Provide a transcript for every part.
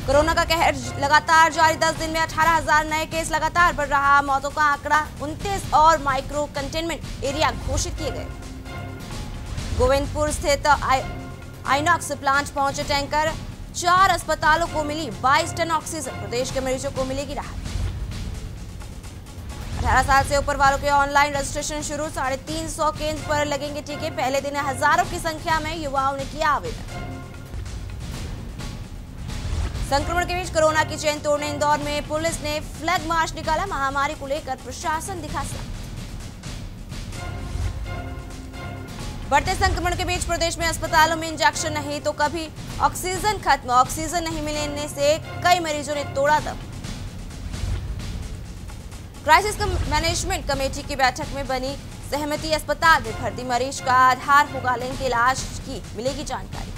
Corona का कहर लगातार जारी, 10 दिन में 18,000 नए केस लगातार बढ़ रहा। मौतों का आंकड़ा 29 और माइक्रो कंटेनमेंट एरिया घोषित किए गए। गोविंदपुर स्थित आइनॉक्स प्लांट पहुंचे टैंकर, 4 अस्पतालों को मिली 22 टन ऑक्सीजन। प्रदेश के मरीजों को मिलेगी राहत। 18 साल से ऊपर वालों के ऑनलाइन रजिस्ट्रेशन शुरू, 350 केंद्र पर लगेंगे टीके। पहले दिन हजारों की संख्या में युवाओं ने किया आवेदन। संक्रमण के बीच कोरोना की चेन तोड़ने इंदौर में पुलिस ने फ्लैग मार्च निकाला। महामारी को लेकर प्रशासन दिखा साथ। बढ़ते संक्रमण के बीच प्रदेश में अस्पतालों में इंजेक्शन नहीं तो कभी ऑक्सीजन खत्म। ऑक्सीजन नहीं मिलने से कई मरीजों ने तोड़ा दम। क्राइसिस मैनेजमेंट कमेटी की बैठक में बनी सहमति। अस्पताल में भर्ती मरीज का आधार होगा लिंक, इलाज की मिलेगी जानकारी।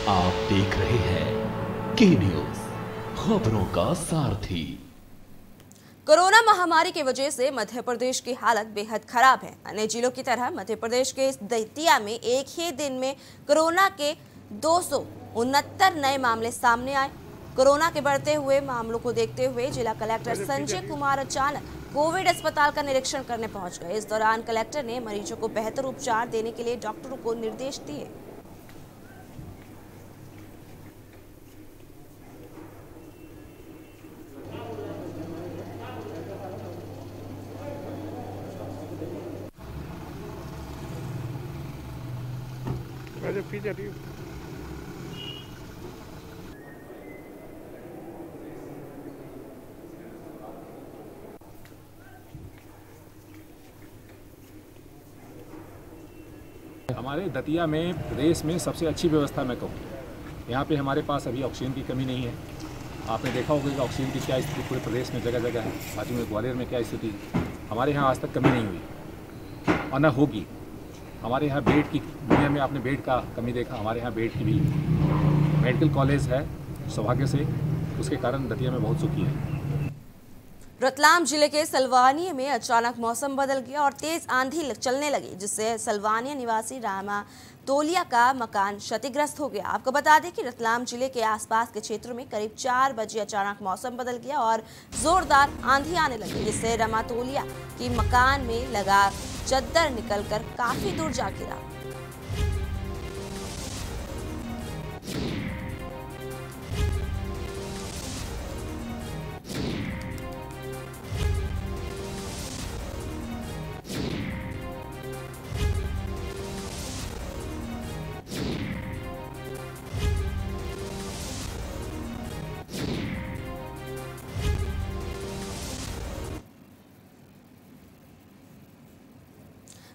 आप देख रहे हैं के न्यूज, खबरों का सारथी। कोरोना महामारी की वजह से मध्य प्रदेश की हालत बेहद खराब है। अन्य जिलों की तरह मध्य प्रदेश के दतिया में एक ही दिन में कोरोना के 269 नए मामले सामने आए। कोरोना के बढ़ते हुए मामलों को देखते हुए जिला कलेक्टर संजय कुमार अचानक कोविड अस्पताल का निरीक्षण करने पहुंच गए। इस दौरान कलेक्टर ने मरीजों को बेहतर उपचार देने के लिए डॉक्टरों को निर्देश दिए। हमारे दतिया में प्रदेश में सबसे अच्छी व्यवस्था मैं कहूँ। यहाँ पे हमारे पास अभी ऑक्सीजन की कमी नहीं है। आपने देखा होगा कि ऑक्सीजन की क्या स्थिति पूरे प्रदेश में जगह जगह है। बाजू में ग्वालियर में क्या स्थिति, हमारे यहाँ आज तक कमी नहीं हुई और न होगी। हमारे यहाँ बेड की दुनिया में आपने बेड का कमी देखा, हमारे यहाँ बेड की भी मेडिकल कॉलेज है सौभाग्य से, उसके कारण दतिया में बहुत सुखी है। रतलाम जिले के सलवानिया में अचानक मौसम बदल गया और तेज आंधी चलने लगी, जिससे सलवानिया निवासी रामा तोलिया का मकान क्षतिग्रस्त हो गया। आपको बता दें कि रतलाम जिले के आसपास के क्षेत्रों में करीब 4 बजे अचानक मौसम बदल गया और जोरदार आंधी आने लगी, जिससे रामा तोलिया की मकान में लगा चद्दर निकलकर काफी दूर जा गिरा।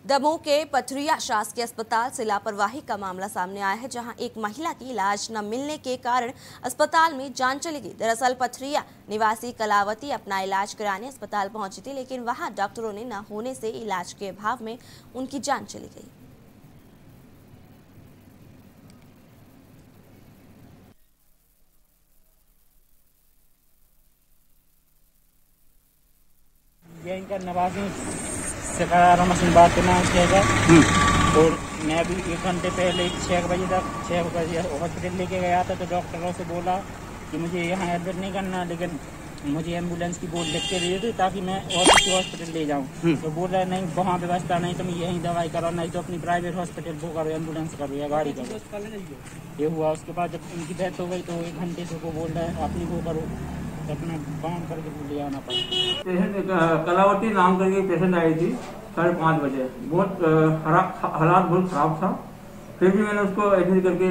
दमोह के पथरिया शासकीय अस्पताल से लापरवाही का मामला सामने आया है, जहां एक महिला की इलाज न मिलने के कारण अस्पताल में जान चली गई। दरअसल पथरिया निवासी कलावती अपना इलाज कराने अस्पताल पहुंची थी, लेकिन वहां डॉक्टरों ने न होने से इलाज के अभाव में उनकी जान चली गई। ये इनका नवाजी सकारात्मक बात के नाम किया गया। और मैं अभी 1 घंटे पहले 6 बजे हॉस्पिटल लेके गया था, तो डॉक्टरों से बोला कि मुझे यहाँ एडमिट नहीं करना, लेकिन मुझे एम्बुलेंस की बोर्ड लिख के दिए थे ताकि मैं और किसी हॉस्पिटल ले जाऊँ। तो बोल रहे नहीं, वहाँ व्यवस्था नहीं, तो मैं यहीं दवाई करो, नहीं तो अपनी प्राइवेट हॉस्पिटल वो करो, एम्बुलेंस करो या गाड़ी करो। ये हुआ। उसके बाद जब उनकी डेथ हो गई तो 1 घंटे से वो बोल रहे हैं अपनी वो करो, अपना काम करके ले आना पड़ा। पेशेंट कलावती नाम करके पेशेंट आई थी 5:30 बजे। बहुत हालात बहुत ख़राब था, फिर भी मैंने उसको एडमिट करके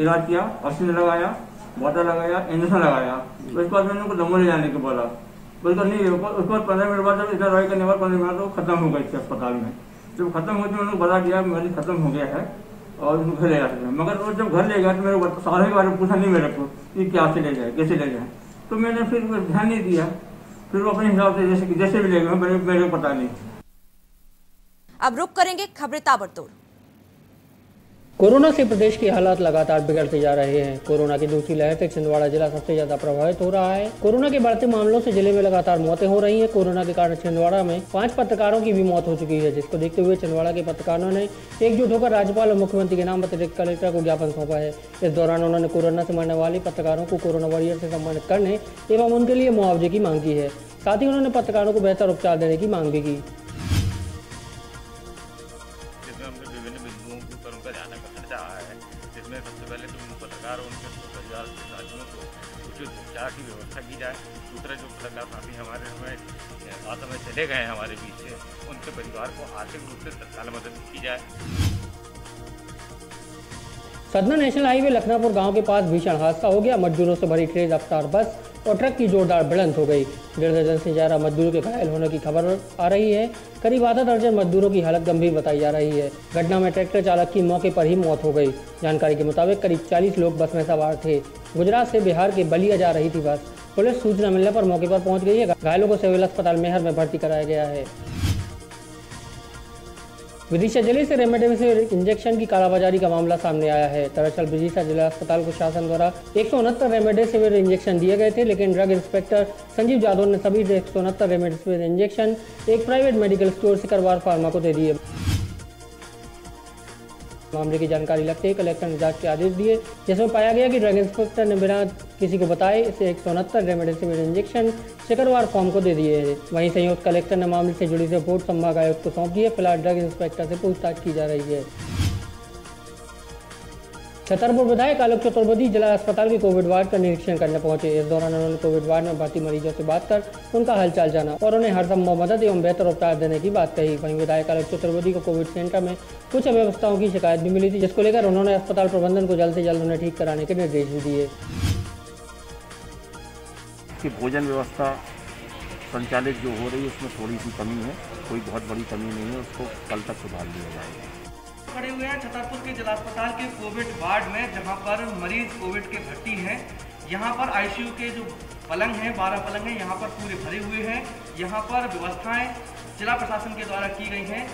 इलाज किया, ऑक्सीजन लगाया, वाटर लगाया, इंजेक्शन लगाया। उसके बाद मैंने उनको दमोह ले जाने को बोला, बोलता नहीं। उसके बाद 15 मिनट बाद जब इतना दवाई करने के बाद 15 मिनट तो खत्म हो गई थी अस्पताल में। जब खत्म हुई तो मैंने बता दिया मरीज खत्म हो गया है और उसको घर ले जा सकते हैं। मगर वो जब घर ले गया तो मेरे सारे के बारे में पूछा नहीं मेरे को कि क्या से ले जाए, कैसे ले जाए। तो मैंने फिर ध्यान नहीं दिया, फिर वो अपने हिसाब से जैसे भी ले गए, मेरे को पता नहीं। अब रुक करेंगे खबरें ताबड़तोड़। कोरोना से प्रदेश के हालात लगातार बिगड़ते जा रहे हैं। कोरोना की दूसरी लहर से छिंदवाड़ा जिला सबसे ज्यादा प्रभावित हो रहा है। कोरोना के बढ़ते मामलों से जिले में लगातार मौतें हो रही हैं। कोरोना के कारण छिंदवाड़ा में 5 पत्रकारों की भी मौत हो चुकी है, जिसको देखते हुए छिंदवाड़ा के पत्रकारों ने एकजुट होकर राज्यपाल और मुख्यमंत्री के नाम अतिरिक्त कलेक्टर को ज्ञापन सौंपा है। इस दौरान उन्होंने कोरोना से मरने वाले पत्रकारों को कोरोना वॉरियर से सम्मानित करने एवं उनके लिए मुआवजे की मांग की है। साथ ही उन्होंने पत्रकारों को बेहतर उपचार देने की मांग भी की। जिसमें सबसे पहले तो पत्रकार और उनके परिवार के साथियों को उचित उपचार की व्यवस्था की जाए। दूसरे जो पत्रकार साथी हमारे समय चले गए हैं हमारे बीच से, उनके परिवार को आर्थिक रूप से तत्काल मदद की जाए। सतना नेशनल हाईवे लखनापुर गांव के पास भीषण हादसा हो गया। मजदूरों से भरी तेज रफ्तार बस और ट्रक की जोरदार भिड़ंत हो गई। 1.5 दर्जन से ज्यादा मजदूरों के घायल होने की खबर आ रही है। करीब आधा दर्जन मजदूरों की हालत गंभीर बताई जा रही है। घटना में ट्रैक्टर चालक की मौके पर ही मौत हो गई। जानकारी के मुताबिक करीब 40 लोग बस में सवार थे। गुजरात से बिहार के बलिया जा रही थी बस। पुलिस सूचना मिलने पर मौके पर पहुंच गई है। घायलों को सिविल अस्पताल मेहर में भर्ती कराया गया है। विदिशा जिले से रेमडेसिविर इंजेक्शन की कालाबाजारी का मामला सामने आया है। दरअसल विदिशा जिला अस्पताल को शासन द्वारा 169 रेमडेसिविर इंजेक्शन दिए गए थे, लेकिन ड्रग इंस्पेक्टर संजीव जादव ने सभी 169 रेमडेसिविर इंजेक्शन एक private medical store Sikarwar pharma को दे दिए। मामले की जानकारी लगते ही कलेक्टर ने जांच के आदेश दिए, जिसमें पाया गया कि ड्रग इंस्पेक्टर ने बिना किसी को बताए इसे 169 रेमडेसिविर इंजेक्शन सिकरवार फॉर्म को दे दिए हैं। वहीं संयुक्त कलेक्टर ने मामले से जुड़ी रिपोर्ट संभाग आयुक्त को सौंप दी है। फिलहाल ड्रग इंस्पेक्टर से पूछताछ की जा रही है। छतरपुर विधायक आलोक चतुर्वेदी जिला अस्पताल के कोविड वार्ड का निरीक्षण करने पहुंचे। इस दौरान उन्होंने कोविड वार्ड में भर्ती मरीजों से बात कर उनका हालचाल जाना और उन्हें हर संभव मदद एवं बेहतर उपचार देने की बात कही। वहीं विधायक आलोक चतुर्वेदी को कोविड सेंटर में कुछ अव्यवस्थाओं की शिकायत भी मिली थी, जिसको लेकर उन्होंने अस्पताल प्रबंधन को जल्द से जल्द उन्हें ठीक कराने के निर्देश भी दिए। भोजन व्यवस्था संचालित जो हो रही है उसमें थोड़ी सी कमी है, कोई बहुत बड़ी कमी नहीं है, उसको कल तक सुधार लिया जाएगा। खड़े हुए हैं छतरपुर के जिला अस्पताल के कोविड वार्ड में, जहां पर मरीज कोविड के भर्ती हैं। यहां पर आईसीयू के जो पलंग हैं, 12 पलंग हैं, यहां पर पूरे भरे हुए हैं। यहां पर व्यवस्थाएं जिला प्रशासन के द्वारा की गई हैं।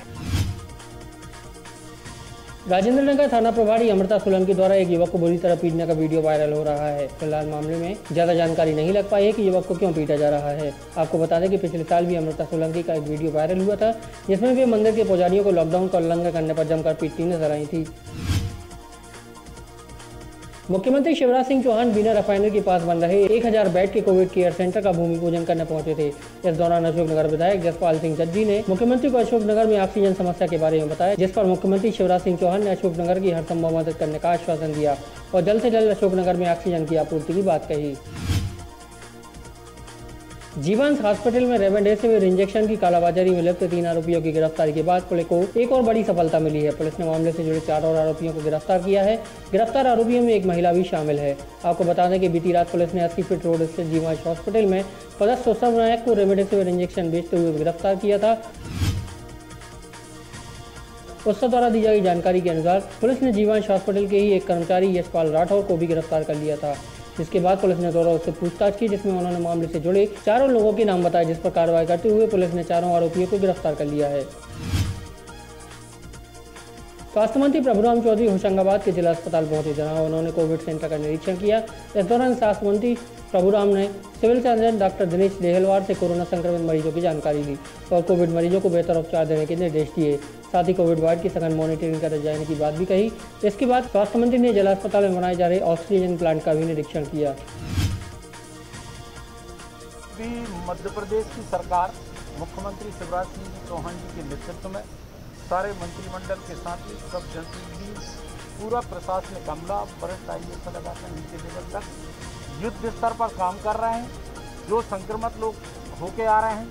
राजेंद्र नगर थाना प्रभारी अमृता सोलंकी द्वारा एक युवक को बुरी तरह पीटने का वीडियो वायरल हो रहा है। फिलहाल मामले में ज्यादा जानकारी नहीं लग पाई है कि युवक को क्यों पीटा जा रहा है। आपको बता दें कि पिछले साल भी अमृता सोलंकी का एक वीडियो वायरल हुआ था, जिसमें वे मंदिर के पुजारियों को लॉकडाउन का उल्लंघन करने पर जमकर पीटती नजर आई थी। मुख्यमंत्री शिवराज सिंह चौहान बीना रिफाइनरी के पास बन रहे 1000 बेड के कोविड केयर सेंटर का भूमि पूजन करने पहुंचे थे। इस दौरान अशोकनगर विधायक जसपाल सिंह जज्जी ने मुख्यमंत्री को अशोकनगर में ऑक्सीजन समस्या के बारे में बताया, जिस पर मुख्यमंत्री शिवराज सिंह चौहान ने अशोकनगर की हर संभव मदद करने का आश्वासन दिया और जल्द से जल्द अशोकनगर में ऑक्सीजन की आपूर्ति की बात कही। जीवांश हॉस्पिटल में रेमडेसिविर इंजेक्शन की कालाबाजारी में लिप्त 3 आरोपियों की गिरफ्तारी के बाद पुलिस को एक और बड़ी सफलता मिली है। पुलिस ने मामले से जुड़े 4 और आरोपियों को गिरफ्तार किया है। गिरफ्तार आरोपियों में एक महिला भी शामिल है। आपको बता दें कि बीती रात पुलिस ने 80 फीट रोड स्थित जीवांश हॉस्पिटल में पदस्थ सोशल नायक को रेमडेसिविर इंजेक्शन बेचते हुए गिरफ्तार किया था। उसके द्वारा दी गई जानकारी के अनुसार पुलिस ने जीवांश हॉस्पिटल के ही एक कर्मचारी यशपाल राठौर को भी गिरफ्तार कर लिया था। जिसके बाद पुलिस ने दोबारा उससे पूछताछ की, जिसमें उन्होंने मामले से जुड़े 4 लोगों के नाम बताए, जिस पर कार्रवाई करते हुए पुलिस ने 4 आरोपियों को गिरफ्तार कर लिया है। स्वास्थ्य मंत्री प्रभुराम चौधरी होशंगाबाद के जिला अस्पताल पहुंचे, जहां उन्होंने कोविड सेंटर का निरीक्षण किया। इस दौरान स्वास्थ्य मंत्री प्रभुराम ने civil surgeon doctor Dinesh Dehalwar से कोरोना संक्रमित मरीजों की जानकारी ली और कोविड मरीजों को बेहतर उपचार देने के निर्देश दिए। साथ ही कोविड वार्ड की सघन मॉनिटरिंग करे जाने की बात भी कही। इसके बाद स्वास्थ्य मंत्री ने जिला अस्पताल में बनाए जा रहे ऑक्सीजन प्लांट का भी निरीक्षण किया। मध्य प्रदेश की सरकार मुख्यमंत्री शिवराज सिंह चौहान जी के नेतृत्व में सारे मंत्रिमंडल के साथ ही सब जनप्रतिनिधि, पूरा प्रशासनिक अमला, वरिष्ठ IAS से लगाकर नीचे लेवल तक युद्ध स्तर पर काम कर रहे हैं। जो संक्रमित लोग होके आ रहे हैं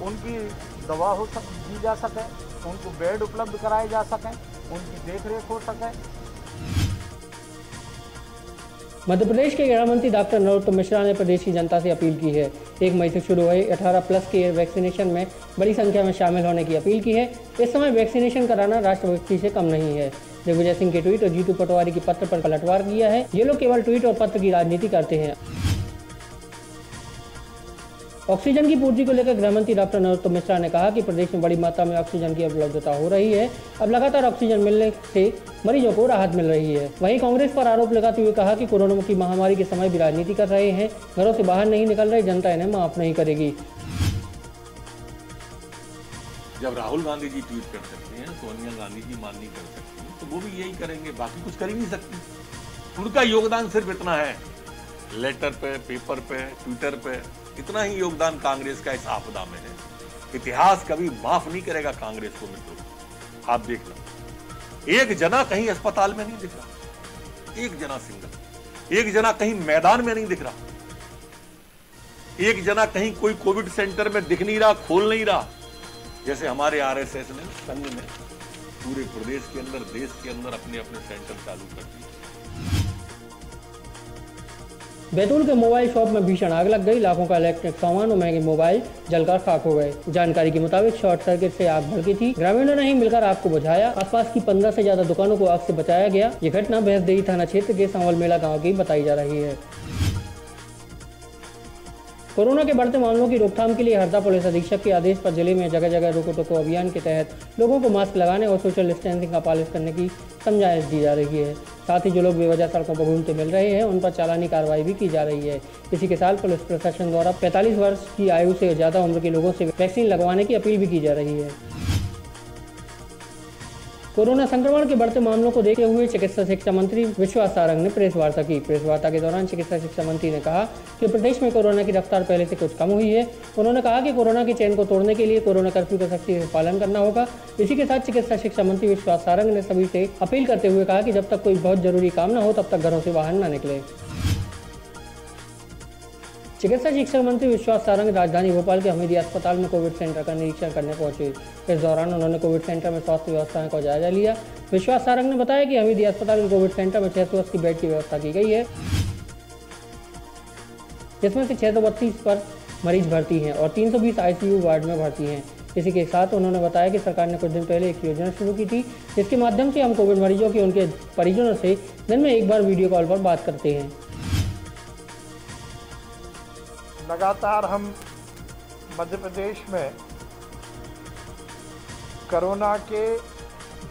उनकी दवा दी जा सके, उनको बेड उपलब्ध कराए जा सकें, उनकी देखरेख हो सके। मध्य प्रदेश के गृह मंत्री डॉक्टर नरोत्तम मिश्रा ने प्रदेश की जनता से अपील की है। 1 मई से शुरू हुए 18+ के वैक्सीनेशन में बड़ी संख्या में शामिल होने की अपील की है। इस समय वैक्सीनेशन कराना राष्ट्रभक्ति से कम नहीं है। दिग्विजय सिंह के ट्वीट और जीतू पटवारी के पत्र पर पलटवार किया है। ये लोग केवल ट्वीट और पत्र की राजनीति करते हैं। ऑक्सीजन की पूर्ति को लेकर गृह मंत्री डॉक्टर नरोत्तम मिश्रा ने कहा कि प्रदेश में बड़ी मात्रा में ऑक्सीजन की उपलब्धता हो रही है। अब लगातार ऑक्सीजन मिलने से मरीजों को राहत मिल रही है। वहीं कांग्रेस पर आरोप लगाते हुए कहा कि कोरोना की महामारी के समय भी राजनीति कर रहे हैं, घरों से बाहर नहीं निकल रहे, जनता इन्हें माफ नहीं करेगी। जब राहुल गांधी जी ट्वीट कर सकते हैं, सोनिया गांधी जी मान नहीं कर सकती, तो वो भी यही करेंगे, बाकी कुछ कर ही नहीं सकती। उनका योगदान सिर्फ इतना है, लेटर पे, पेपर पे, ट्विटर पे, इतना ही योगदान कांग्रेस का इस आपदा में है। इतिहास कभी माफ नहीं करेगा कांग्रेस को मित्रों। आप देखना, एक जना कहीं अस्पताल में नहीं दिख रहा, एक जना सिंगल, एक जना कहीं मैदान में नहीं दिख रहा, एक जना कहीं कोई कोविड सेंटर में दिख नहीं रहा, खोल नहीं रहा। जैसे हमारे आरएसएस ने, संघ ने पूरे प्रदेश के अंदर, देश के अंदर अपने अपने सेंटर चालू कर दिए। बैतूल के मोबाइल शॉप में भीषण आग लग गई, लाखों का इलेक्ट्रिक सामान और महंगे मोबाइल जलकर खाक हो गए। जानकारी के मुताबिक शॉर्ट सर्किट से आग भड़की थी। ग्रामीणों ने ही मिलकर आग को बुझाया। आसपास की 15 से ज्यादा दुकानों को आग से बचाया गया। ये घटना भैंसदेही थाना क्षेत्र के सांवल मेला गाँव की बताई जा रही है। कोरोना के बढ़ते मामलों की रोकथाम के लिए हरदा पुलिस अधीक्षक के आदेश पर जिले में जगह जगह रोको टोको अभियान के तहत लोगों को मास्क लगाने और सोशल डिस्टेंसिंग का पालन करने की समझाइश दी जा रही है। साथ ही जो लोग बेवजह सड़कों पर घूमते मिल रहे हैं, उन पर चालानी कार्रवाई भी की जा रही है। इसी के साथ पुलिस प्रशासन द्वारा 45 वर्ष की आयु से ज्यादा उम्र के लोगों से वैक्सीन लगवाने की अपील भी की जा रही है। कोरोना संक्रमण के बढ़ते मामलों को देखते हुए चिकित्सा शिक्षा मंत्री विश्वास सारंग ने प्रेस वार्ता की। प्रेस वार्ता के दौरान चिकित्सा शिक्षा मंत्री ने कहा कि प्रदेश में कोरोना की रफ्तार पहले से कुछ कम हुई है। उन्होंने कहा कि कोरोना की चेन को तोड़ने के लिए कोरोना कर्फ्यू का सख्ती से पालन करना होगा। इसी के साथ चिकित्सा शिक्षा मंत्री विश्वास सारंग ने सभी से अपील करते हुए कहा कि जब तक कोई बहुत जरूरी काम न हो तब तक घरों से बाहर न निकले। चिकित्सा शिक्षा मंत्री विश्वास सारंग राजधानी भोपाल के हमीदिया अस्पताल में कोविड सेंटर का निरीक्षण करने पहुंचे। इस दौरान उन्होंने कोविड सेंटर में स्वास्थ्य व्यवस्थाओं का जायजा लिया। विश्वास सारंग ने बताया कि हमीदिया अस्पताल के कोविड सेंटर में 680 बेड की व्यवस्था की गई है, जिसमें से 632 पर मरीज भर्ती हैं और 320 ICU वार्ड में भर्ती हैं। इसी के साथ उन्होंने बताया कि सरकार ने कुछ दिन पहले एक योजना शुरू की थी, जिसके माध्यम से हम कोविड मरीजों के उनके परिजनों से दिन में एक बार वीडियो कॉल पर बात करते हैं। लगातार हम मध्य प्रदेश में कोरोना के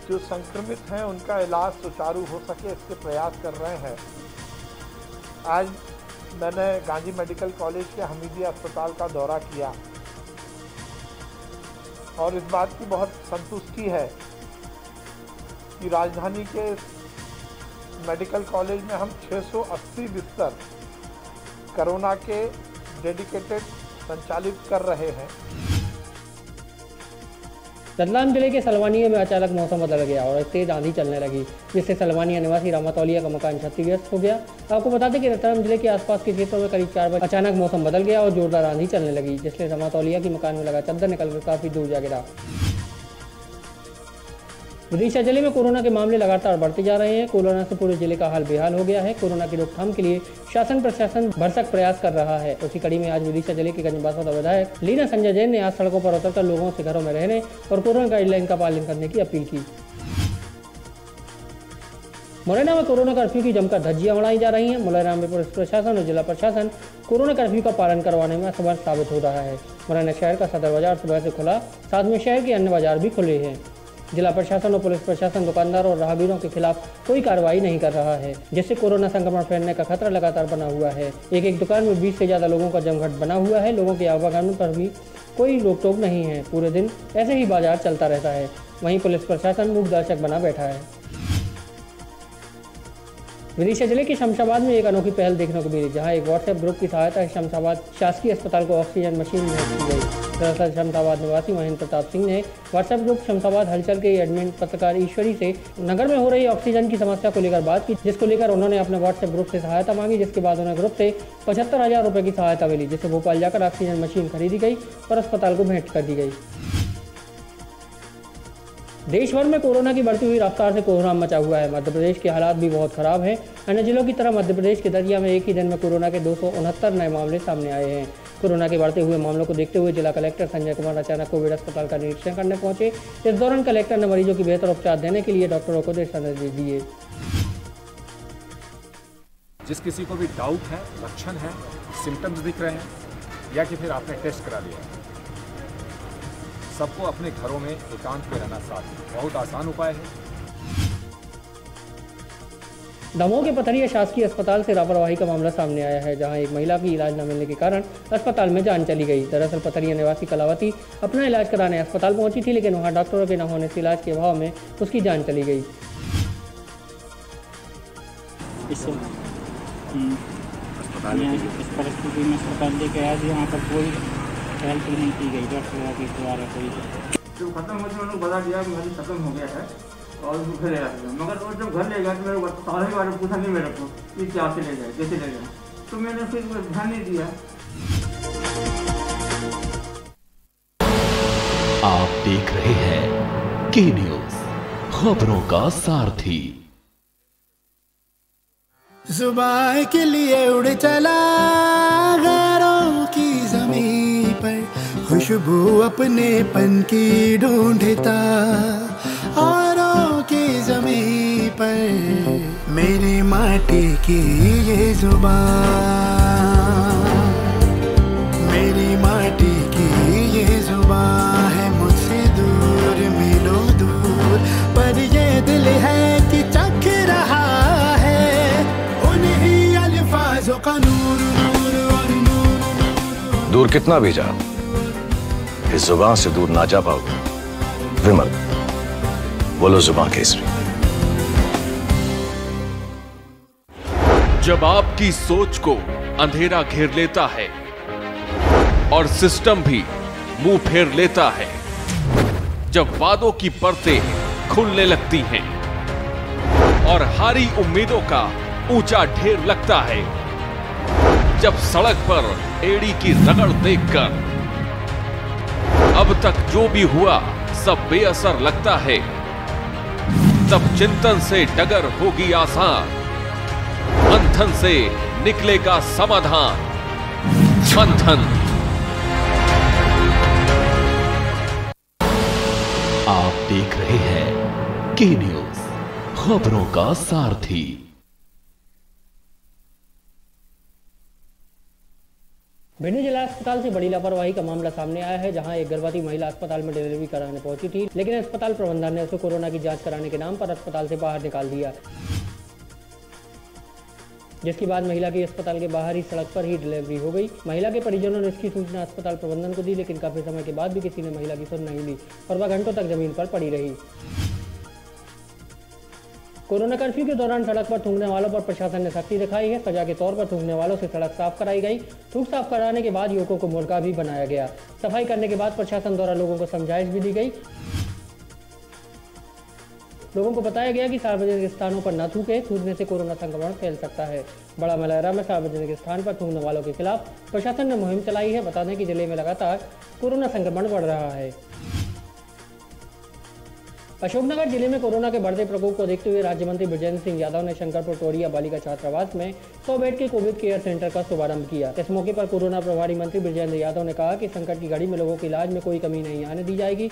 जो संक्रमित हैं उनका इलाज सुचारू हो सके इसके प्रयास कर रहे हैं। आज मैंने गांधी मेडिकल कॉलेज के हमीदिया अस्पताल का दौरा किया और इस बात की बहुत संतुष्टि है कि राजधानी के मेडिकल कॉलेज में हम 680 बिस्तर कोरोना के डेडिकेटेड संचालित कर रहे हैं। रतलाम जिले के सलवानिया में अचानक मौसम बदल गया और तेज आंधी चलने लगी, जिससे सलवानिया निवासी रामातौलिया का मकान क्षतिग्रस्त हो गया। आपको बता दें कि रतलाम जिले के आसपास के क्षेत्रों में करीब 4 बजे अचानक मौसम बदल गया और जोरदार आंधी चलने लगी, जिससे रामातौलिया की मकान में लगा चद्दर निकलकर काफी दूर जा गिरा। विदिशा जिले में कोरोना के मामले लगातार बढ़ते जा रहे हैं। कोरोना से पूरे जिले का हाल बेहाल हो गया है। कोरोना की रोकथाम के लिए शासन प्रशासन भरसक प्रयास कर रहा है। उसी कड़ी में आज विदिशा जिले के गंजबासौदा विधायक लीना संजय जैन ने आज सड़कों पर उतरकर लोगों से घरों में रहने और कोरोना गाइडलाइन का पालन करने की अपील की। मुरैना में कोरोना कर्फ्यू की जमकर धज्जियां उड़ाई जा रही हैं। मुरैना में पुलिस प्रशासन और जिला प्रशासन कोरोना कर्फ्यू का पालन करवाने में असमर्थ साबित हो रहा है। मुरैना शहर का सदर बाजार सुबह से खुला, साथ में शहर के अन्य बाजार भी खुले हैं। जिला प्रशासन और पुलिस प्रशासन दुकानदारों और राहगीरों के खिलाफ कोई कार्रवाई नहीं कर रहा है, जिससे कोरोना संक्रमण फैलने का खतरा लगातार बना हुआ है। एक दुकान में 20 से ज्यादा लोगों का जमघट बना हुआ है। लोगों के आवागमन पर भी कोई रोक टोक नहीं है। पूरे दिन ऐसे ही बाजार चलता रहता है। वहीं पुलिस प्रशासन मूक दर्शक बना बैठा है। विदिशा जिले के शमशाबाद में एक अनोखी पहल देखने को मिली, जहां एक व्हाट्सएप ग्रुप की सहायता से शमशाबाद शासकीय अस्पताल को ऑक्सीजन मशीन भेंट की गई। दरअसल शमशाबाद निवासी महेंद्र प्रताप सिंह ने व्हाट्सएप ग्रुप शमशाबाद हलचल के एडमिन पत्रकार ईश्वरी से नगर में हो रही ऑक्सीजन की समस्या को लेकर बात की, जिसको लेकर उन्होंने अपने व्हाट्सएप ग्रुप से सहायता मांगी। जिसके बाद उन्हें ग्रुप से 75,000 रुपये की सहायता मिली, जिससे भोपाल जाकर ऑक्सीजन मशीन खरीदी गई और अस्पताल को भेंट कर दी गई। देश भर में कोरोना की बढ़ती हुई रफ्तार से कोहराम मचा हुआ है। मध्य प्रदेश के हालात भी बहुत खराब हैं। अन्य जिलों की तरह मध्य प्रदेश के दतिया में एक ही दिन में कोरोना के 269 नए मामले सामने आए हैं। कोरोना के बढ़ते हुए मामलों को देखते हुए जिला कलेक्टर संजय कुमार अचानक कोविड अस्पताल का निरीक्षण करने पहुंचे। इस दौरान कलेक्टर ने मरीजों की बेहतर उपचार देने के लिए डॉक्टरों को दिशा निर्देश दिए। जिस किसी को भी डाउट है, लक्षण है, सिम्टम्स दिख रहे हैं, या कि फिर आपने टेस्ट करा लिया। सबको अपने घरों में एकांत में रहना साथ बहुत आसान उपाय है। दमोह के पथरिया शासकीय अस्पताल से लापरवाही का मामला सामने आया है, जहां एक महिला की इलाज न मिलने के कारण अस्पताल में जान चली गई। दरअसल पथरिया निवासी कलावती अपना इलाज कराने अस्पताल पहुंची थी, लेकिन वहां डॉक्टरों के न होने से इलाज के अभाव में उसकी जान चली गई। इस परिस्थिति में अस्पताल लेके आया, यहाँ पर कोई हेल्प नहीं की गई डॉक्टर के द्वारा। कोई जो खत्म हो गया उन्होंने बता दिया कि मरीज खत्म हो गया है और उसको घर ले आया, मगर वो जब घर ले गया तो मेरे को सारे बारे पूछा नहीं मेरे को कि क्या से ले गए, कैसे ले गए, तो मैंने फिर ध्यान नहीं दिया। आप देख रहे हैं के न्यूज, खबरों का सारथी। जुबान के लिए उड़ चला गैरों की ज़मीं पर, खुशबू अपनेपन की ढूंढता औरों की ज़मीं पर, मेरी माटी की ये जुबान, मेरी माटी की ये जुबान है मुझसे दूर मीलों दूर, पर ये दिल है कि चख रहा है उन्हीं अल्फाजों का नूर नूर और नूर। दूर कितना भी जा, इस जुबान से दूर ना जा पाओगे। विमल, बोलो जुबान केसरी। जब आपकी सोच को अंधेरा घेर लेता है और सिस्टम भी मुंह फेर लेता है, जब वादों की परतें खुलने लगती हैं और हारी उम्मीदों का ऊंचा ढेर लगता है, जब सड़क पर एड़ी की रगड़ देखकर अब तक जो भी हुआ सब बेअसर लगता है, तब चिंतन से डगर होगी आसान, मंथन से निकलेगा समाधान। मंथन। आप देख रहे हैं के न्यूज, खबरों का सारथी। भिंड जिला अस्पताल से बड़ी लापरवाही का मामला सामने आया है, जहां एक गर्भवती महिला अस्पताल में डिलीवरी कराने पहुंची थी, लेकिन अस्पताल प्रबंधन ने उसे कोरोना की जांच कराने के नाम पर अस्पताल से बाहर निकाल दिया, जिसके बाद महिला की अस्पताल के बाहर ही सड़क पर ही डिलीवरी हो गई। महिला के परिजनों ने इसकी सूचना अस्पताल प्रबंधन को दी, लेकिन काफी समय के बाद भी किसी ने महिला की सुन नहीं ली और वह घंटों तक जमीन पर पड़ी रही। कोरोना कर्फ्यू के दौरान सड़क पर थूकने वालों पर प्रशासन ने सख्ती दिखाई है। सजा के तौर पर थूकने वालों से सड़क साफ कराई गई। थूक साफ कराने के बाद युवकों को मुर्गा भी बनाया गया। सफाई करने के बाद प्रशासन द्वारा लोगों को समझाइश भी दी गई। लोगों को बताया गया कि सार्वजनिक स्थानों पर न थूके, थूकने से कोरोना संक्रमण फैल सकता है। बड़ा मलहरा में सार्वजनिक स्थान पर थूकने वालों के खिलाफ प्रशासन ने मुहिम चलाई है। बता दें कि जिले में लगातार कोरोना संक्रमण बढ़ रहा है। अशोकनगर जिले में कोरोना के बढ़ते प्रकोप को देखते हुए राज्य मंत्री बृजेंद्र सिंह यादव ने शंकरपुर टोरिया बालिका छात्रावास में 100 बेड के कोविड केयर सेंटर का शुभारंभ किया। इस मौके पर कोरोना प्रभारी मंत्री बृजेंद्र यादव ने कहा कि संकट की घड़ी में लोगों के इलाज में कोई कमी नहीं आने दी जाएगी।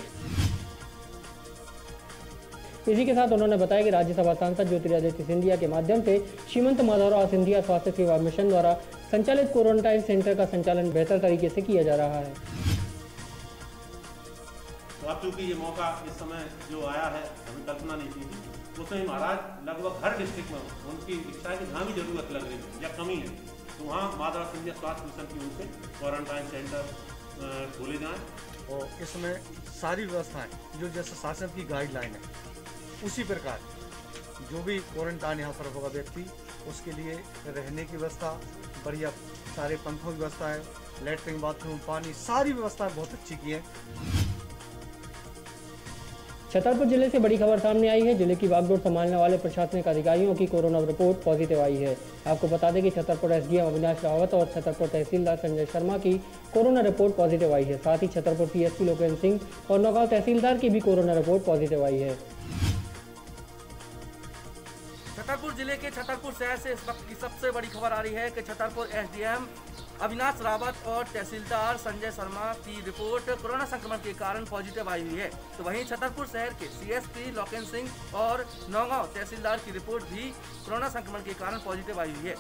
इसी के साथ उन्होंने बताया कि राज्यसभा सांसद ज्योतिरादित्य सिंधिया के माध्यम से श्रीमंत माधवराव सिंधिया स्वास्थ्य सेवा मिशन द्वारा संचालित क्वारंटाइन सेंटर का संचालन बेहतर तरीके से किया जा रहा है। तो अब चूंकि ये मौका इस समय जो आया है, हमें कल्पना नहीं की थी, उसमें महाराज लगभग हर डिस्ट्रिक्ट में उनकी इच्छा है कि जहाँ भी जरूरत लग रही है या कमी है, तो वहाँ माधवराव सिंधिया स्वास्थ्य मिशन की ओर से क्वारंटाइन सेंटर खोले जाएँ। और इसमें सारी व्यवस्थाएं जो जैसे शासन की गाइडलाइन है उसी प्रकार जो भी क्वारंटाइन यहाँ पर होगा व्यक्ति, उसके लिए रहने की व्यवस्था, बढ़िया सारे पंखों की व्यवस्था है, लेटरिन बाथरूम पानी सारी व्यवस्थाएं बहुत अच्छी की है। छतरपुर जिले से बड़ी खबर सामने आई है। जिले की बागडोर संभालने वाले प्रशासनिक अधिकारियों की कोरोना रिपोर्ट पॉजिटिव आई है। आपको बता दें कि छतरपुर एसडीएम अविनाश रावत और छतरपुर तहसीलदार संजय शर्मा की कोरोना रिपोर्ट पॉजिटिव आई है। साथ ही छतरपुर पीएसपी लोकेन्द्र सिंह और नौगांव तहसीलदार की भी कोरोना रिपोर्ट पॉजिटिव आई है। छतरपुर जिले के छतरपुर शहर से इस वक्त की सबसे बड़ी खबर आ रही है कि छतरपुर एसडीएम अविनाश रावत और तहसीलदार संजय शर्मा की रिपोर्ट कोरोना संक्रमण के कारण पॉजिटिव आई हुई है। तो वहीं छतरपुर शहर के सीएसपी लोकेन्द्र सिंह और नौगांव तहसीलदार की रिपोर्ट भी कोरोना संक्रमण के कारण पॉजिटिव आई हुई है।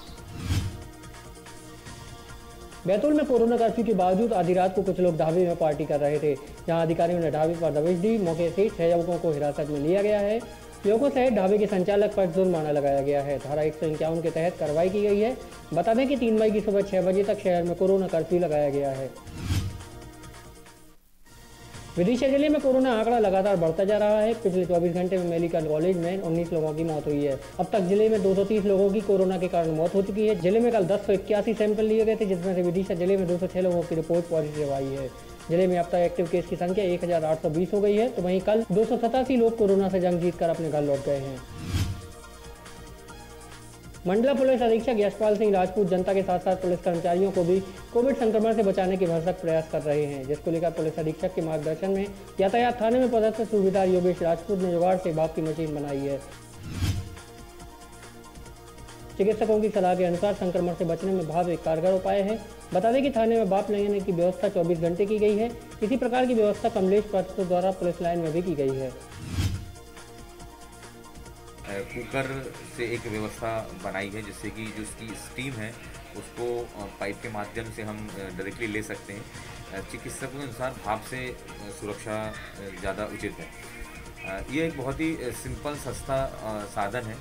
बैतूल में कोरोना कर्फ्यू के बावजूद आधी रात को कुछ लोग ढाबे में पार्टी कर रहे थे, जहां अधिकारियों ने ढाबे पर दबिश दी। मौके से 6 युवकों को हिरासत में लिया गया है। युवकों सहित ढाबे के संचालक पर जुर्माना लगाया गया है। धारा 151 के तहत कार्रवाई की गई है। बता दें कि 3 मई की सुबह 6 बजे तक शहर में कोरोना कर्फ्यू लगाया गया है। विदिशा जिले में कोरोना आंकड़ा लगातार बढ़ता जा रहा है। पिछले 24 घंटे में मेडिकल कॉलेज में 19 लोगों की मौत हुई है। अब तक जिले में 230 लोगों की कोरोना के कारण मौत हो चुकी है। जिले में कल 1081 सैंपल लिए गए थे, जिसमें से विदिशा जिले में 206 लोगों की रिपोर्ट पॉजिटिव आई है। जिले में अब तक एक्टिव केस की संख्या 1820 हो गई है, तो वहीं कल 287 लोग कोरोना से जंग जीतकर अपने घर लौट गए हैं। मंडला पुलिस अधीक्षक यशपाल सिंह राजपूत जनता के साथ साथ पुलिस कर्मचारियों को भी कोविड संक्रमण से बचाने के भरसक प्रयास कर रहे हैं, जिसको लेकर पुलिस अधीक्षक के मार्गदर्शन में यातायात थाने में पदस्थ सूबेदार योगेश राजपूत ने जुगाड़ से भाप की मशीन बनाई है। चिकित्सकों की सलाह के अनुसार संक्रमण से बचने में भाप एक कारगर उपाय है। बता दें कि थाने में भाप लगाने की व्यवस्था 24 घंटे की गई है। इसी प्रकार की व्यवस्था कमलेश पात्र द्वारा पुलिस लाइन में भी की गई है। कुकर से एक व्यवस्था बनाई है, जिससे कि जो उसकी स्टीम है उसको पाइप के माध्यम से हम डायरेक्टली ले सकते हैं। चिकित्सकों के अनुसार भाप से सुरक्षा ज़्यादा उचित है। ये एक बहुत ही सिंपल सस्ता साधन है।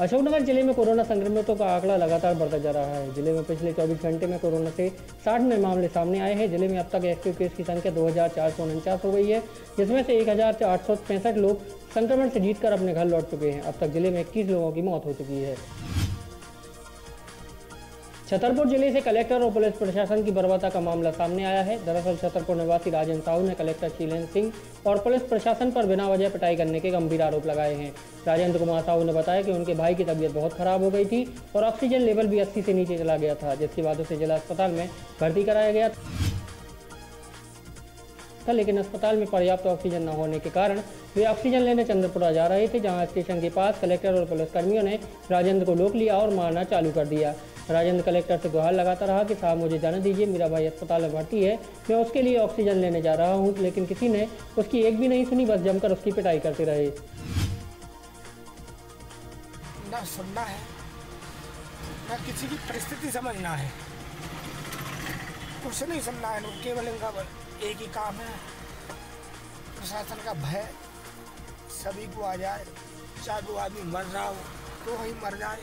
अशोकनगर जिले में कोरोना संक्रमितों का आंकड़ा लगातार बढ़ता जा रहा है। जिले में पिछले 24 घंटे में कोरोना से 60 नए मामले सामने आए हैं। जिले में अब तक एक्टिव केस की संख्या 2449 हो गई है, जिसमें से 1865 लोग संक्रमण से जीतकर अपने घर लौट चुके हैं। अब तक जिले में 21 लोगों की मौत हो चुकी है। छतरपुर जिले से कलेक्टर और पुलिस प्रशासन की बर्बरता का मामला सामने आया है। दरअसल छतरपुर निवासी राजेंद्र साहू ने कलेक्टर शीलेंद्र सिंह और पुलिस प्रशासन पर बिना वजह पिटाई करने के गंभीर आरोप लगाए हैं। राजेंद्र कुमार साहू ने बताया कि उनके भाई की तबीयत बहुत खराब हो गई थी और ऑक्सीजन लेवल भी 80 से नीचे चला गया था, जिसके बाद उसे जिला अस्पताल में भर्ती कराया गया था, लेकिन अस्पताल में पर्याप्त ऑक्सीजन न होने के कारण वे ऑक्सीजन लेने चंद्रपुरा जा रहे थे, जहां स्टेशन के पास कलेक्टर और पुलिसकर्मियों ने राजेंद्र को रोक लिया और मारना चालू कर दिया। राजेंद्र कलेक्टर से गुहार लगाता रहा कि साहब मुझे जाने दीजिए, मेरा भाई अस्पताल में भर्ती है, मैं उसके लिए ऑक्सीजन लेने जा रहा हूं, लेकिन किसी ने उसकी एक भी नहीं सुनी, बस जमकर उसकी पिटाई करते रहे। ना सुनना है, ना किसी की परिस्थिति समझना है, कुछ नहीं सुनना है। केवल इनका एक ही काम है, प्रशासन का भय सभी को आ जाए, चाहे वो आदमी मर रहा हो तो वही मर जाए।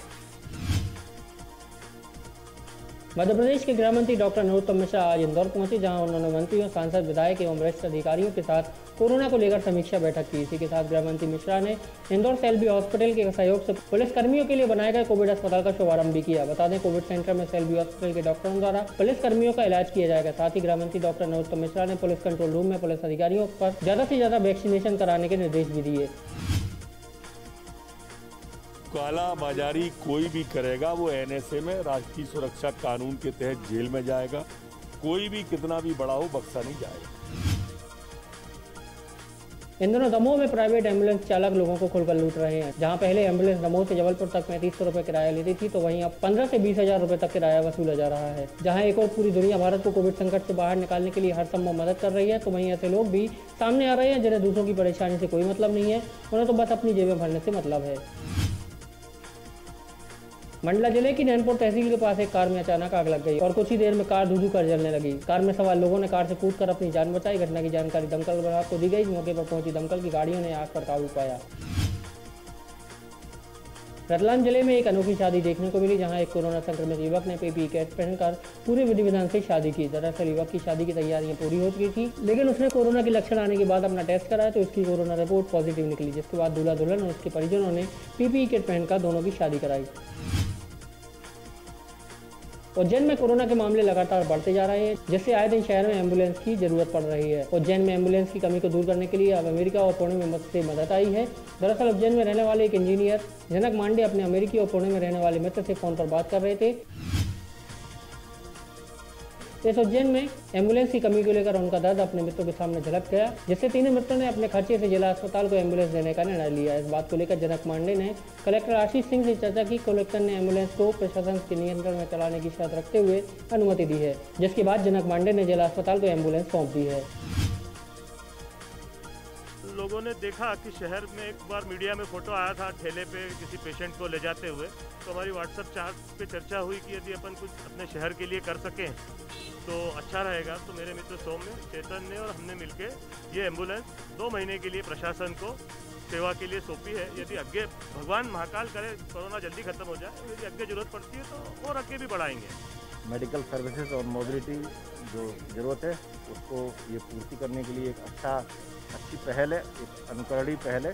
मध्य प्रदेश के गृह मंत्री डॉक्टर नरोत्तम मिश्रा आज इंदौर पहुंचे, जहां उन्होंने मंत्रियों, सांसद, विधायक एवं वरिष्ठ अधिकारियों के साथ कोरोना को लेकर समीक्षा बैठक की। इसी के साथ गृह मंत्री मिश्रा ने इंदौर सेल्बी हॉस्पिटल के सहयोग से पुलिस कर्मियों के लिए बनाए गए कोविड अस्पताल का शुभारंभ भी किया। बता दें, कोविड सेंटर में सेल्बी हॉस्पिटल के डॉक्टरों द्वारा पुलिस कर्मियों का इलाज किया जाएगा। साथ ही गृह मंत्री डॉक्टर नरोत्तम मिश्रा ने पुलिस कंट्रोल रूम में पुलिस अधिकारियों पर ज्यादा से ज्यादा वैक्सीनेशन कराने के निर्देश भी दिए। काला बाजारी कोई भी करेगा वो एनएसए में राष्ट्रीय सुरक्षा कानून के तहत जेल में जाएगा। कोई भी कितना भी बड़ा हो बख्शा नहीं जाएगा। इन दिनों दमोह में प्राइवेट एम्बुलेंस चालक लोगों को खुलकर लूट रहे हैं। जहां पहले एम्बुलेंस दमोह से जबलपुर तक 3500 रुपए किराया लेती थी, तो वहीं अब 15 से 20 हजार रुपए तक किराया वसूला जा रहा है। जहां एक और पूरी दुनिया भारत को कोविड संकट से बाहर निकालने के लिए हर संभव मदद कर रही है, तो वहीं ऐसे लोग भी सामने आ रहे हैं जिन्हें दूसरों की परेशानी से कोई मतलब नहीं है, उन्हें तो बस अपनी जेबें भरने से मतलब है। मंडला जिले की नैनपुर तहसील के पास एक कार में अचानक आग लग गई और कुछ ही देर में कार धू-धू कर जलने लगी। कार में सवार लोगों ने कार से कूदकर अपनी जान बचाई। घटना की जानकारी दमकल विभाग को दी गई। मौके पर पहुंची दमकल की गाड़ियों ने आग पर काबू पाया। रतलाम जिले में एक अनोखी शादी देखने को मिली, जहां एक कोरोना संक्रमित युवक ने पीपीई किट पहनकर पूरे विधि विधान से शादी की। दरअसल युवक की शादी की तैयारियां पूरी हो चुकी थी, लेकिन उसने कोरोना के लक्षण आने के बाद अपना टेस्ट कराया तो उसकी कोरोना रिपोर्ट पॉजिटिव निकली, जिसके बाद दूल्हा दुल्हन और उसके परिजनों ने पीपीई किट पहनकर दोनों की शादी कराई। उज्जैन में कोरोना के मामले लगातार बढ़ते जा रहे हैं, जिससे आए दिन शहर में एम्बुलेंस की जरूरत पड़ रही है। उज्जैन में एम्बुलेंस की कमी को दूर करने के लिए अब अमेरिका और पुणे में से मदद आई है। दरअसल उज्जैन में रहने वाले एक इंजीनियर जनक मांडे अपने अमेरिकी और पुणे में रहने वाले मित्र से फोन पर बात कर रहे थे। इस उज्जैन में एम्बुलेंस की कमी को लेकर उनका दर्द अपने मित्रों के सामने झलक गया, जिससे तीनों मित्रों ने अपने खर्चे से जिला अस्पताल को एम्बुलेंस देने का निर्णय लिया। इस बात को लेकर जनक मांडे ने कलेक्टर आशीष सिंह से चर्चा की। कलेक्टर ने एम्बुलेंस को प्रशासन के नियंत्रण में चलाने की शर्त रखते हुए अनुमति दी है, जिसके बाद जनक मांडे ने जिला अस्पताल को एम्बुलेंस सौंप दी है। लोगों ने देखा कि शहर में एक बार मीडिया में फ़ोटो आया था ठेले पे किसी पेशेंट को ले जाते हुए, तो हमारी व्हाट्सएप चैट पे चर्चा हुई कि यदि अपन कुछ अपने शहर के लिए कर सकें तो अच्छा रहेगा। तो मेरे मित्र सौम्य, चेतन ने और हमने मिलके ये एम्बुलेंस 2 महीने के लिए प्रशासन को सेवा के लिए सौंपी है। यदि आगे भगवान महाकाल करे कोरोना जल्दी खत्म हो जाए, यदि आगे जरूरत पड़ती है तो और आगे भी बढ़ाएंगे। मेडिकल सर्विसेज और मोबिलिटी जो ज़रूरत है उसको ये पूर्ति करने के लिए एक अच्छी पहल है, एक अनुकरणीय पहल है।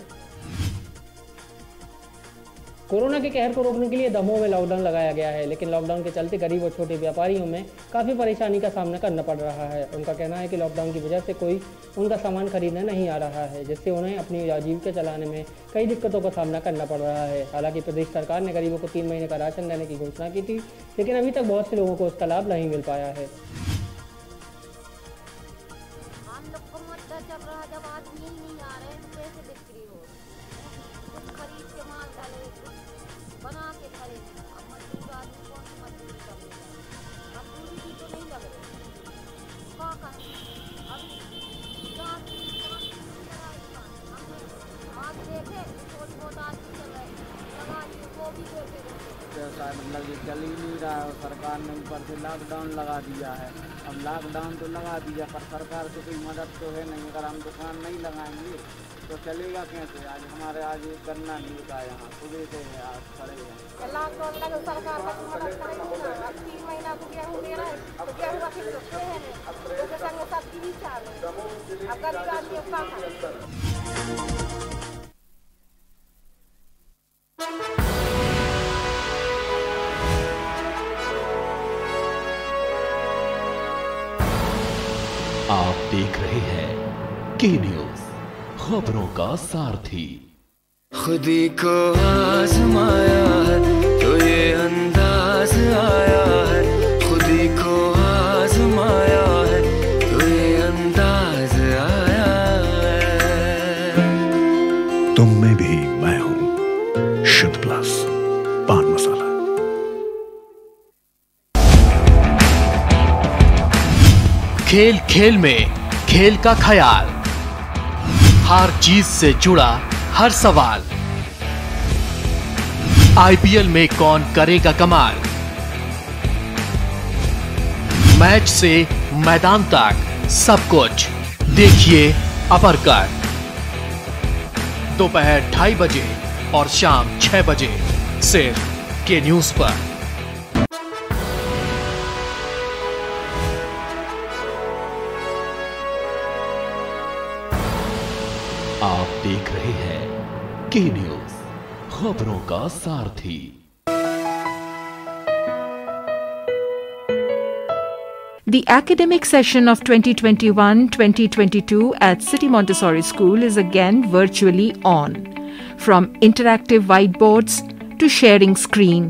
कोरोना के कहर को रोकने के लिए दमोह में लॉकडाउन लगाया गया है, लेकिन लॉकडाउन के चलते गरीब और छोटे व्यापारियों में काफ़ी परेशानी का सामना करना पड़ रहा है। उनका कहना है कि लॉकडाउन की वजह से कोई उनका सामान खरीदने नहीं आ रहा है, जिससे उन्हें अपनी आजीविका चलाने में कई दिक्कतों का सामना करना पड़ रहा है। हालांकि प्रदेश सरकार ने गरीबों को 3 महीने का राशन देने की घोषणा की थी, लेकिन अभी तक बहुत से लोगों को उसका लाभ नहीं मिल पाया है। व्यवसाय मतलब ये चल ही नहीं रहा है, सरकार ने ऊपर से लॉकडाउन लगा दिया है। अब लॉकडाउन तो लगा दिया पर सरकार से कोई मदद तो है नहीं। अगर हम दुकान नहीं लगाएंगे तो चलेगा कैसे? आज गन्ना नहीं होता है, यहाँ सुबह से आज खड़े हैं। लॉकडाउन लगा सरकार का मदद करेगी ना। अब 3 महीना को गेहूँ दे रहा है तो गेहूँ का फिर रखते हैं तो संग सब्जी भी चाल है। अब गरीब आदमी क्या खाए? आप देख रहे हैं के न्यूज, खबरों का सारथी। खुदी को आजमाया है तो ये अंदाज आया है, खुदी को आजमाया है तो ये अंदाज आया है। तुम में भी मैं हूं, शुद्ध प्लस पान मसाला। खेल खेल में खेल का ख्याल, हर चीज से जुड़ा हर सवाल, आईपीएल में कौन करेगा कमाल, मैच से मैदान तक सब कुछ देखिए अपरकट, दोपहर 2:30 बजे और शाम 6 बजे सिर्फ के न्यूज पर। आप देख रहे हैं के न्यूज, खबरों का सारथी। The academic session of 2021-2022 at City Montessori School is again virtually on. From interactive whiteboards to sharing screen,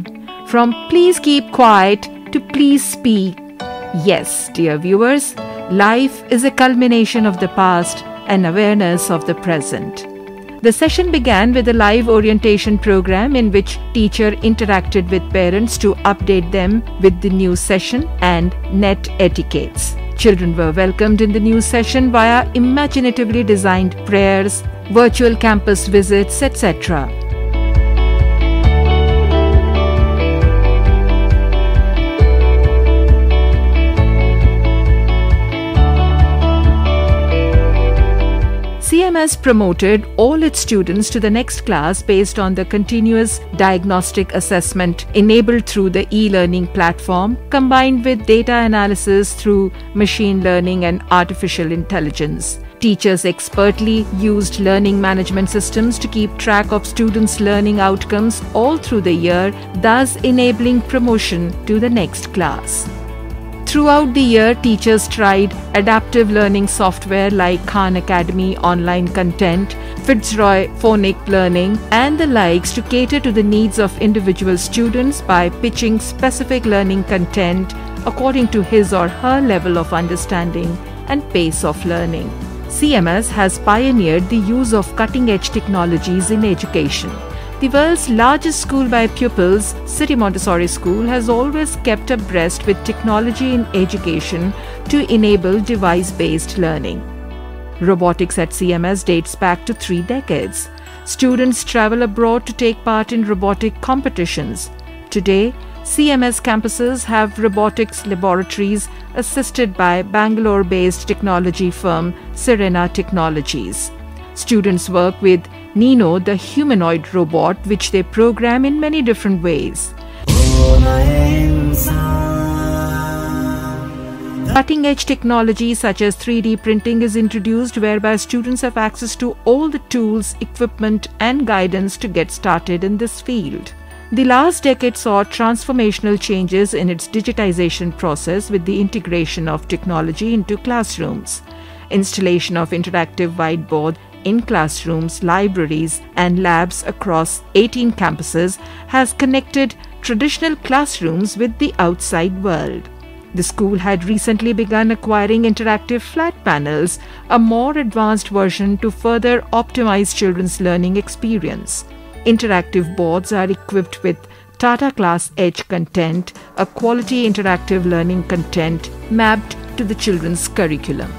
from please keep quiet to please speak. Yes, dear viewers, life is a culmination of the past and awareness of the present. The session began with a live orientation program in which teacher interacted with parents to update them with the new session and net etiquettes. Children were welcomed in the new session via imaginatively designed prayers, virtual campus visits, etc. CMS promoted all its students to the next class based on the continuous diagnostic assessment enabled through the e-learning platform, combined with data analysis through machine learning and artificial intelligence. Teachers expertly used learning management systems to keep track of students' learning outcomes all through the year, thus enabling promotion to the next class. Throughout the year, teachers tried adaptive learning software like Khan Academy online content, Fitzroy phonic learning, and the likes to cater to the needs of individual students by pitching specific learning content according to his or her level of understanding and pace of learning. CMS has pioneered the use of cutting-edge technologies in education. The world's largest school by pupils, City Montessori School has always kept abreast with technology in education to enable device-based learning. Robotics at CMS dates back to 3 decades. Students travel abroad to take part in robotic competitions. Today, CMS campuses have robotics laboratories assisted by Bangalore-based technology firm Serena Technologies. Students work with Nino, the humanoid robot, which they program in many different ways. Cutting-edge technology such as 3D printing is introduced, whereby students have access to all the tools, equipment and guidance to get started in this field. The last decade saw transformational changes in its digitization process with the integration of technology into classrooms. Installation of interactive whiteboard in classrooms, libraries and labs across 18 campuses has connected traditional classrooms with the outside world. The school had recently begun acquiring interactive flat panels, a more advanced version to further optimize children's learning experience. Interactive boards are equipped with Tata Class Edge content, a quality interactive learning content mapped to the children's curriculum.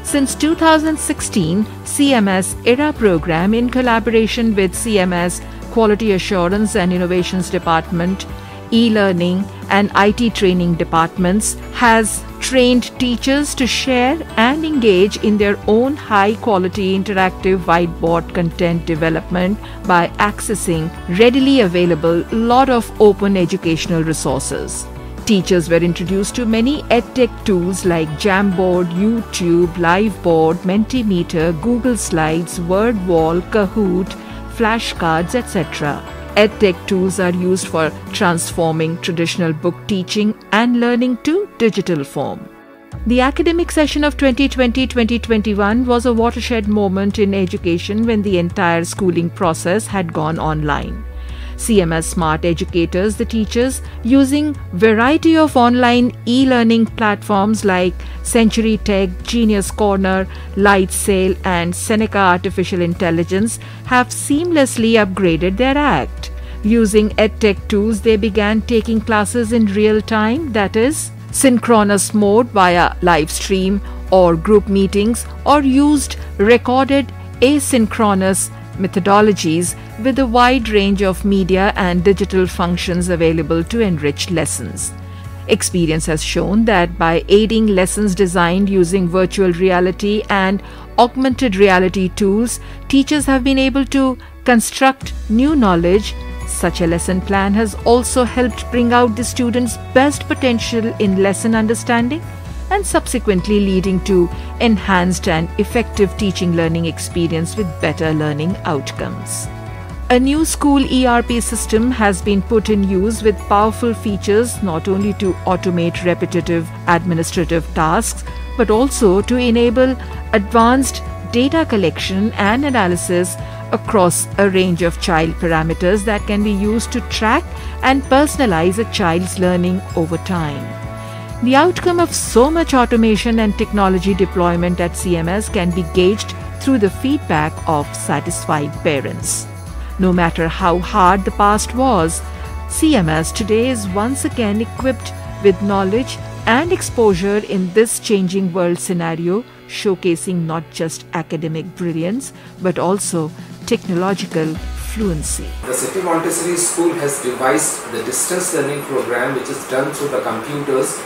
Since 2016, CMS ERA program, in collaboration with CMS Quality Assurance and Innovations Department, e-learning and IT training departments, has trained teachers to share and engage in their own high-quality interactive whiteboard content development by accessing readily available lot of open educational resources. Teachers were introduced to many EdTech tools like Jamboard, YouTube, Liveboard, Mentimeter, Google Slides, WordWall, Kahoot, flashcards, etc. EdTech tools are used for transforming traditional book teaching and learning to digital form. The academic session of 2020-2021 was a watershed moment in education when the entire schooling process had gone online. CMS Smart Educators, the teachers, using variety of online e-learning platforms like Century Tech, Genius Corner, Lightsail and Seneca Artificial Intelligence, have seamlessly upgraded their act. Using EdTech tools, they began taking classes in real time, that is, synchronous mode via live stream or group meetings, or used recorded asynchronous methodologies with a wide range of media and digital functions available to enrich lessons. Experience has shown that by aiding lessons designed using virtual reality and augmented reality tools, teachers have been able to construct new knowledge. Such a lesson plan has also helped bring out the students' best potential in lesson understanding and subsequently leading to enhanced and effective teaching learning experience with better learning outcomes. A new school ERP system has been put in use with powerful features not only to automate repetitive administrative tasks but also to enable advanced data collection and analysis across a range of child parameters that can be used to track and personalize a child's learning over time. The outcome of so much automation and technology deployment at CMS can be gauged through the feedback of satisfied parents. No matter how hard the past was, CMS today is once again equipped with knowledge and exposure in this changing world scenario, showcasing not just academic brilliance but also technological fluency. The City Montessori School has devised the distance learning program, which is done through the computers,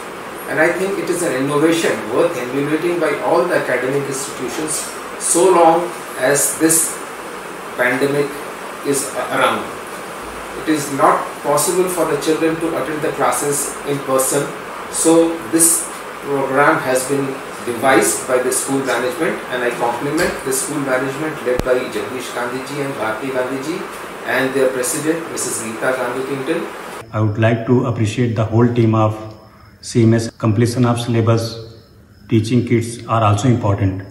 and I think it is an innovation worth emulating by all the academic institutions so long as this pandemic is around. It is not possible for the children to attend the classes in person, so this program has been devised by the school management, and I compliment the school management led by Jagdish Gandhiji and Bharti Gandhiji and their president Mrs. Geeta Gandhi-Kington. I would like to appreciate the whole team of CMS. Completion of syllabus, teaching kids are also important.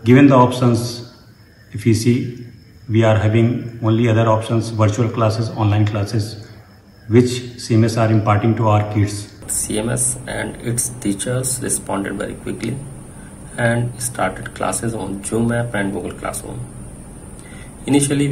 Given the options, if you see, we are having only other options, virtual classes, online classes, which CMS are imparting to our kids. CMS and its teachers responded very quickly and started classes on Zoom app and Google Classroom. Initially,